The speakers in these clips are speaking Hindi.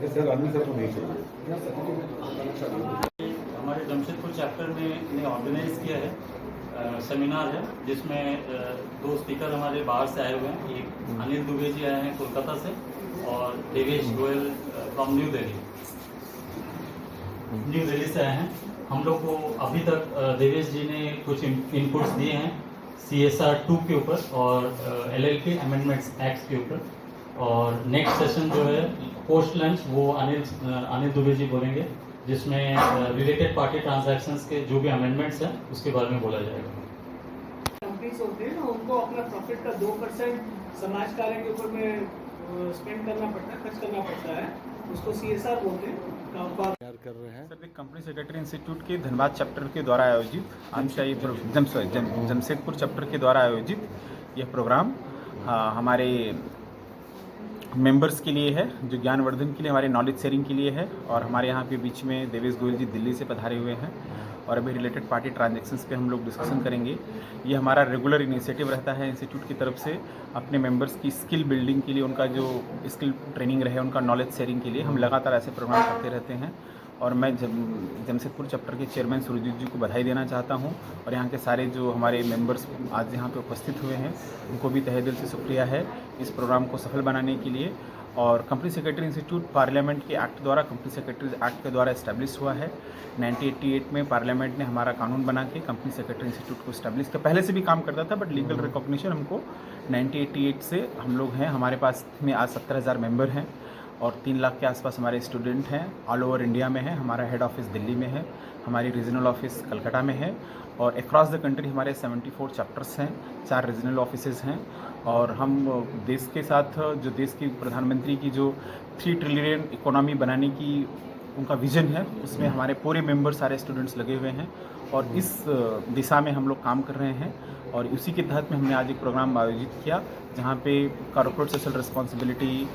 सर अनिल सर को नहीं चाहिए। हमारे जमशेदपुर चैप्टर ने ऑर्गेनाइज किया है सेमिनार है, जिसमें दो स्पीकर हमारे बाहर से आए हुए हैं। एक अनिल दुबे जी आए हैं कोलकाता से, और देवेश गोयल फ्रॉम न्यू दिल्ली से आए हैं। हम लोग को अभी तक देवेश जी ने कुछ इनपुट्स दिए हैं CSR 2 के ऊपर और LLP अमेंडमेंट्स एक्ट के ऊपर। और नेक्स्ट सेशन जो है पोस्ट लंच वो अनिल दुबे जी बोलेंगे, जिसमें रिलेटेड पार्टी ट्रांजैक्शंस के जो भी अमेंडमेंट्स हैं उसके बारे में बोला जाएगा। कंपनीज होते हैं ना, उनको अपना प्रॉफिट का 2% समाज कार्य के ऊपर में स्पेंड करना पड़ता है, खर्च करना पड़ता है, उसको CSR बोलते हैं। कर रहे हैं सर कंपनी सेक्रेटरी इंस्टीट्यूट के धनबाद चैप्टर के द्वारा आयोजित जमशेदपुर चैप्टर के द्वारा आयोजित यह प्रोग्राम हमारे मेंबर्स के लिए है, जो ज्ञानवर्धन के लिए, हमारे नॉलेज शेयरिंग के लिए है। और हमारे यहाँ पे बीच में देवेश गोयल जी दिल्ली से पधारे हुए हैं, और अभी रिलेटेड पार्टी ट्रांजैक्शंस पे हम लोग डिस्कशन करेंगे। ये हमारा रेगुलर इनिशिएटिव रहता है इंस्टीट्यूट की तरफ से, अपने मेंबर्स की स्किल बिल्डिंग के लिए, उनका जो स्किल ट्रेनिंग रहे, उनका नॉलेज शेयरिंग के लिए हम लगातार ऐसे प्रोग्राम करते रहते हैं। और मैं जमशेदपुर चैप्टर के चेयरमैन सुरजीत जी को बधाई देना चाहता हूं, और यहाँ के सारे जो हमारे मेंबर्स आज यहाँ पे उपस्थित हुए हैं उनको भी तहे दिल से शुक्रिया है इस प्रोग्राम को सफल बनाने के लिए। और कंपनी सेक्रेटरी इंस्टीट्यूट पार्लियामेंट के एक्ट द्वारा, कंपनी सेक्रेटरीज एक्ट के द्वारा इस्टेब्लिश हुआ है। 1988 में पार्लियामेंट ने हमारा कानून बना के कंपनी सेक्रेटरी इंस्टीट्यूट को इस्टेब्लिश किया। पहले से भी काम करता था, बट लीगल रिकॉग्निशन हमको 1988 से हम लोग हैं। हमारे पास में आज 17,000 मेंबर हैं और 3 लाख के आसपास हमारे स्टूडेंट हैं। ऑल ओवर इंडिया में है। हमारा हेड ऑफिस दिल्ली में है, हमारी रीजनल ऑफिस कलकत्ता में है, और अक्रॉस द कंट्री हमारे 74 चैप्टर्स हैं, 4 रीजनल ऑफिसेज हैं। और हम देश के साथ, जो देश की प्रधानमंत्री की जो 3 ट्रिलियन इकोनॉमी बनाने की उनका विजन है, उसमें हमारे पूरे मेंबर, सारे स्टूडेंट्स लगे हुए हैं, और इस दिशा में हम लोग काम कर रहे हैं। और उसी के तहत में हमने आज एक प्रोग्राम आयोजित किया, जहाँ पे कॉर्पोरेट सोशल रिस्पॉन्सिबिलिटी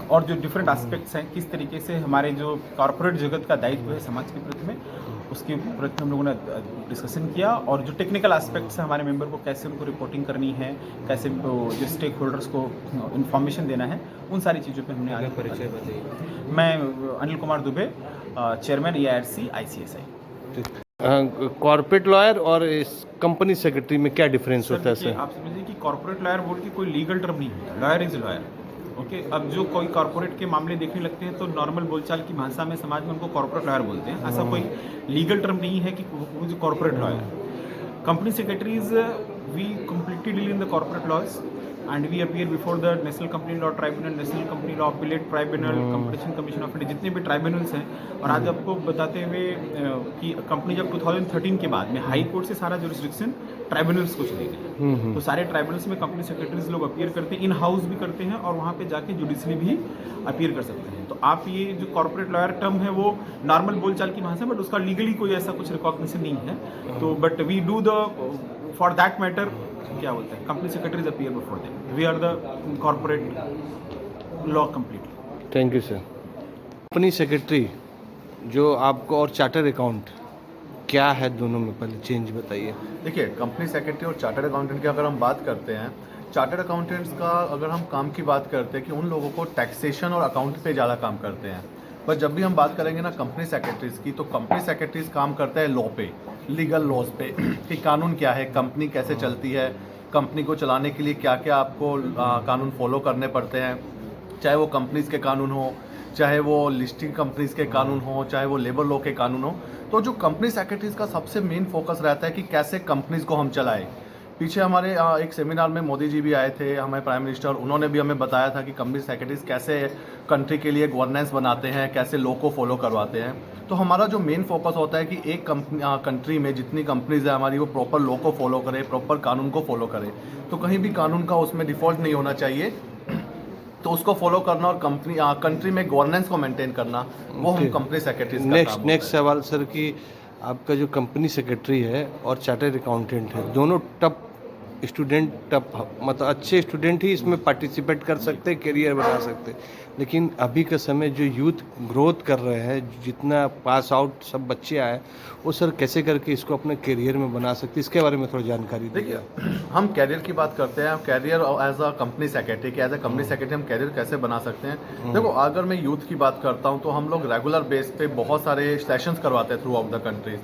और जो डिफरेंट एस्पेक्ट्स हैं, किस तरीके से हमारे जो कॉर्पोरेट जगत का दायित्व है समाज के प्रति में, उसके प्रति हम लोगों ने डिस्कशन किया। और जो टेक्निकल एस्पेक्ट्स हैं हमारे मेंबर को, कैसे उनको रिपोर्टिंग करनी है, कैसे जो स्टेक होल्डर्स को इन्फॉर्मेशन देना है, उन सारी चीज़ों पे हमने आज परिचय बताई। मैं Anil Kumar Dubey, chairman EIRC ICSI। Corporate lawyer और इस कंपनी सेक्रेटरी में क्या डिफरेंस होता है सर? आप समझिए कि कॉर्पोरेट लॉयर बोल के कोई लीगल टर्म नहीं है, लॉयर इज लॉयर। ओके, अब जो कोई कॉर्पोरेट के मामले देखने लगते हैं तो नॉर्मल बोलचाल की भाषा में समाज में उनको कॉर्पोरेट लॉयर बोलते हैं। ऐसा कोई लीगल टर्म नहीं है कि वो जो corporate lawyer. Company secretaries we completely deal in the corporate laws and we appear before the national company law tribunal, national company law appellate tribunal, competition commission of India, जितने भी ट्राइब्यूनल्स हैं। और आज आपको बताते हुए कि कंपनी जब 2013 के बाद में हाई कोर्ट से सारा जुरिस्डिक्शन ट्राइब्यूनल्स को चले गए, तो सारे ट्राइब्यूनल्स में कंपनी सेक्रेटरीज लोग अपीयर करते हैं, इन हाउस भी करते हैं, और वहाँ पे जाके जुडिशरी भी अपीयर कर सकते हैं। तो आप ये जो कॉर्पोरेट लॉयर टर्म है वो नॉर्मल बोलचाल की भाषा, बट उसका लीगली कोई ऐसा कुछ रिकॉग्निशन नहीं है। तो but we do the for that matter क्या बोलते हैं, company secretaries appear before them, we are the corporate law completely. Thank you sir. Company secretary जो आपको और चार्टर अकाउंट क्या है, दोनों में पहले चेंज बताइए। देखिए, कंपनी सेक्रेटरी और चार्टर्ड अकाउंटेंट की अगर हम बात करते हैं, चार्टर्ड अकाउंटेंट्स का अगर हम काम की बात करते हैं कि उन लोगों को टैक्सेशन और अकाउंट पे ज़्यादा काम करते हैं। पर जब भी हम बात करेंगे ना कंपनी सेक्रेटरीज की, तो कंपनी सेक्रेटरीज काम करते हैं लॉ पे, लीगल लॉज पे कि कानून क्या है, कंपनी कैसे चलती है, कंपनी को चलाने के लिए क्या क्या आपको कानून फॉलो करने पड़ते हैं, चाहे वो कंपनीज के कानून हो, चाहे वो लिस्टिंग कंपनीज के कानून हो, चाहे वो लेबर लॉ के कानून हो। तो जो कंपनी सेक्रेटरीज का सबसे मेन फोकस रहता है कि कैसे कंपनीज को हम चलाएं। पीछे हमारे एक सेमिनार में मोदी जी भी आए थे, हमारे प्राइम मिनिस्टर, उन्होंने भी हमें बताया था कि कंपनी सेक्रेटरीज कैसे कंट्री के लिए गवर्नेंस बनाते हैं, कैसे लॉ को फॉलो करवाते हैं। तो हमारा जो मेन फोकस होता है कि एक कंट्री में जितनी कंपनीज है हमारी, वो प्रॉपर लॉ को फॉलो करे, प्रॉपर कानून को फॉलो करे। तो कहीं भी कानून का उसमें डिफॉल्ट नहीं होना चाहिए, तो उसको फॉलो करना और कंट्री में गवर्नेंस को मेंटेन करना, वो हम कंपनी सेक्रेटरीज का काम। नेक्स्ट सवाल सर कि आपका जो कंपनी सेक्रेटरी है और चार्टर्ड अकाउंटेंट है, दोनों टॉप स्टूडेंट मतलब अच्छे स्टूडेंट ही इसमें पार्टिसिपेट कर सकते हैं, करियर बना सकते हैं। लेकिन अभी का समय जो यूथ ग्रोथ कर रहे हैं, जितना पास आउट सब बच्चे आए, वो सर कैसे करके इसको अपने करियर में बना सकते हैं, इसके बारे में थोड़ा जानकारी दीजिए। देखिए, हम कैरियर की बात करते हैं, career as a company secretary कि एज अ कंपनी सेक्रेटरी हम कैरियर कैसे बना सकते हैं। देखो, अगर मैं यूथ की बात करता हूं तो हम लोग रेगुलर बेस पे बहुत सारे सेशंस करवाते हैं थ्रू आउट द कंट्री।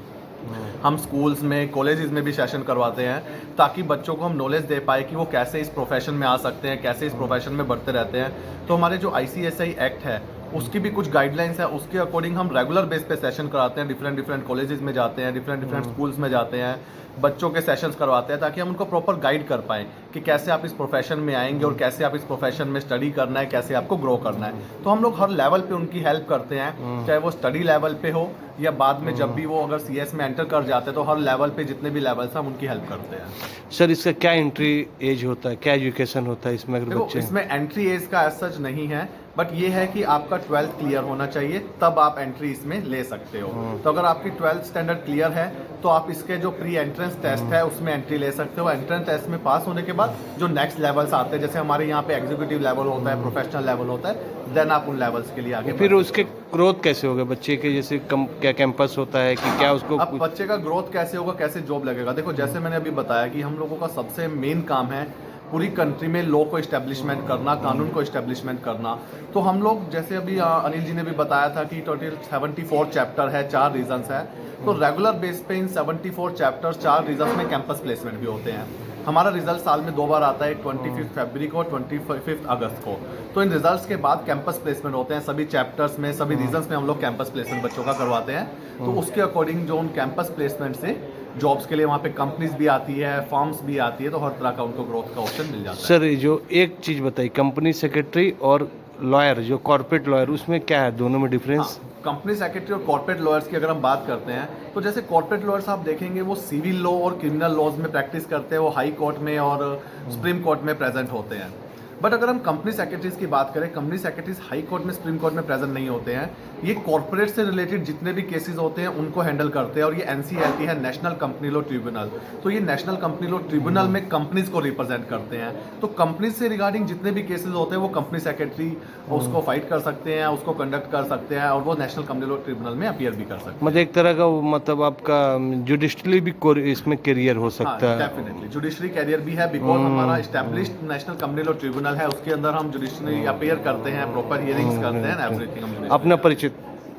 हम स्कूल्स में, कॉलेजेस में भी सेशन करवाते हैं ताकि बच्चों को हम नॉलेज दे पाए कि वो कैसे इस प्रोफेशन में आ सकते हैं, कैसे इस प्रोफेशन में बढ़ते रहते हैं। तो हमारे जो ICSI एक्ट है उसकी भी कुछ गाइडलाइंस है, उसके अकॉर्डिंग हम रेगुलर बेस पे सेशन कराते हैं, डिफरेंट कॉलेजेस में जाते हैं, डिफरेंट स्कूल्स में जाते हैं, बच्चों के सेशंस करवाते हैं ताकि हम उनको प्रॉपर गाइड कर पाएँ कि कैसे आप इस प्रोफेशन में आएंगे और कैसे आप इस प्रोफेशन में स्टडी करना है, कैसे आपको ग्रो करना है। तो हम लोग हर लेवल पे उनकी हेल्प करते हैं, चाहे वो स्टडी लेवल पे हो या बाद में जब भी वो अगर CS में एंटर कर जाते हैं तो हर लेवल पे जितने भी लेवल्स हैं हम उनकी हेल्प करते हैं। सर इसका क्या एंट्री एज होता है, क्या एजुकेशन होता है इसमें अगर देखो, बच्चे? इसमें एंट्री एज का एज सच नहीं है, बट ये है कि आपका 12th क्लियर होना चाहिए तब आप एंट्री इसमें ले सकते हो। तो अगर आपकी 12th स्टैंडर्ड क्लियर है तो आप इसके जो प्री एंट्रेंस टेस्ट है उसमें एंट्री ले सकते हो। एंट्रेंस टेस्ट में पास होने के बाद जो नेक्स्ट लेवल्स आते हैं, जैसे हमारे यहाँ पे एग्जीक्यूटिव लेवल होता है, प्रोफेशनल लेवल होता है, देन आप उन लेवल्स के लिए आगे फिर उसके ग्रोथ कैसे होगा बच्चे के? जैसे क्या कैंपस होता है कि क्या उसको अब बच्चे का ग्रोथ कैसे होगा, कैसे जॉब लगेगा? देखो, जैसे मैंने अभी बताया कि हम लोगों का सबसे मेन काम है पूरी कंट्री में लॉ को इस्टेब्लिशमेंट करना, कानून को इस्टेब्लिशमेंट करना। तो हम लोग, जैसे अभी अनिल जी ने भी बताया था कि टोटल 74 चैप्टर है, 4 रीजन्स है। तो रेगुलर बेस पे इन 74 चैप्टर्स, 4 रीजन्स में कैंपस प्लेसमेंट भी होते हैं। हमारा रिजल्ट साल में 2 बार आता है, 25 फरवरी को और 25 अगस्त को। तो इन रिजल्ट्स के बाद कैंपस प्लेसमेंट होते हैं सभी चैप्टर्स में, सभी रीजन्स में हम लोग कैंपस प्लेसमेंट बच्चों का करवाते हैं। तो उसके अकॉर्डिंग जो उन कैंपस प्लेसमेंट से जॉब्स के लिए वहाँ पे कंपनीज भी आती है, फर्म्स भी आती है, तो हर तरह का उनको ग्रोथ का ऑप्शन मिल जाता है। सर जो एक चीज़ बताइए, कंपनी सेक्रेटरी और लॉयर, जो कॉर्पोरेट लॉयर, उसमें क्या है, दोनों में डिफरेंस? कंपनी सेक्रेटरी और कॉर्पोरेट लॉयर्स की अगर हम बात करते हैं तो जैसे कॉर्पोरेट लॉयर्स आप देखेंगे वो सिविल लॉ और क्रिमिनल लॉज में प्रैक्टिस करते हैं, वो हाई कोर्ट में और सुप्रीम कोर्ट में प्रेजेंट होते हैं। बट अगर हम कंपनी सेक्रेटरीज की बात करें, कंपनी सेक्रेटरीज हाई कोर्ट में, सुप्रीम कोर्ट में प्रेजेंट नहीं होते हैं। ये कॉर्पोरेट से रिलेटेड जितने भी केसेस होते हैं उनको हैंडल करते हैं, और ये NCLT है, नेशनल कंपनी लॉ ट्रिब्यूनल। तो ये नेशनल कंपनी लॉ ट्रिब्यूनल में कंपनीज को रिप्रेजेंट करते हैं। तो कंपनीज से रिगार्डिंग जितने भी केसेस होते हैं वो कंपनी सेक्रेटरी उसको फाइट कर सकते हैं, उसको कंडक्ट कर सकते हैं, और वो नेशनल कंपनी लॉ ट्रिब्यूनल में अपीयर भी कर सकते हैं। मतलब एक तरह का मतलब आपका जुडिशली भी इसमें करियर हो सकता है? डेफिनेटली जुडिशरी कैरियर भी है, बिकॉज हमारा established national company law tribunal है, उसके अंदर हम जुडिशरी अपीयर करते हैं, प्रॉपर हियरिंग्स करते हैं, एवरीथिंग।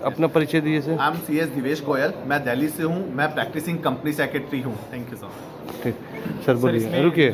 अपना परिचय दीजिए sir. I am CS Divesh Goyal, मैं दिल्ली से हूँ, मैं प्रैक्टिसिंग कंपनी सेक्रेटरी हूँ। Thank you sir. ठीक सर, बोलिए, रुकिए।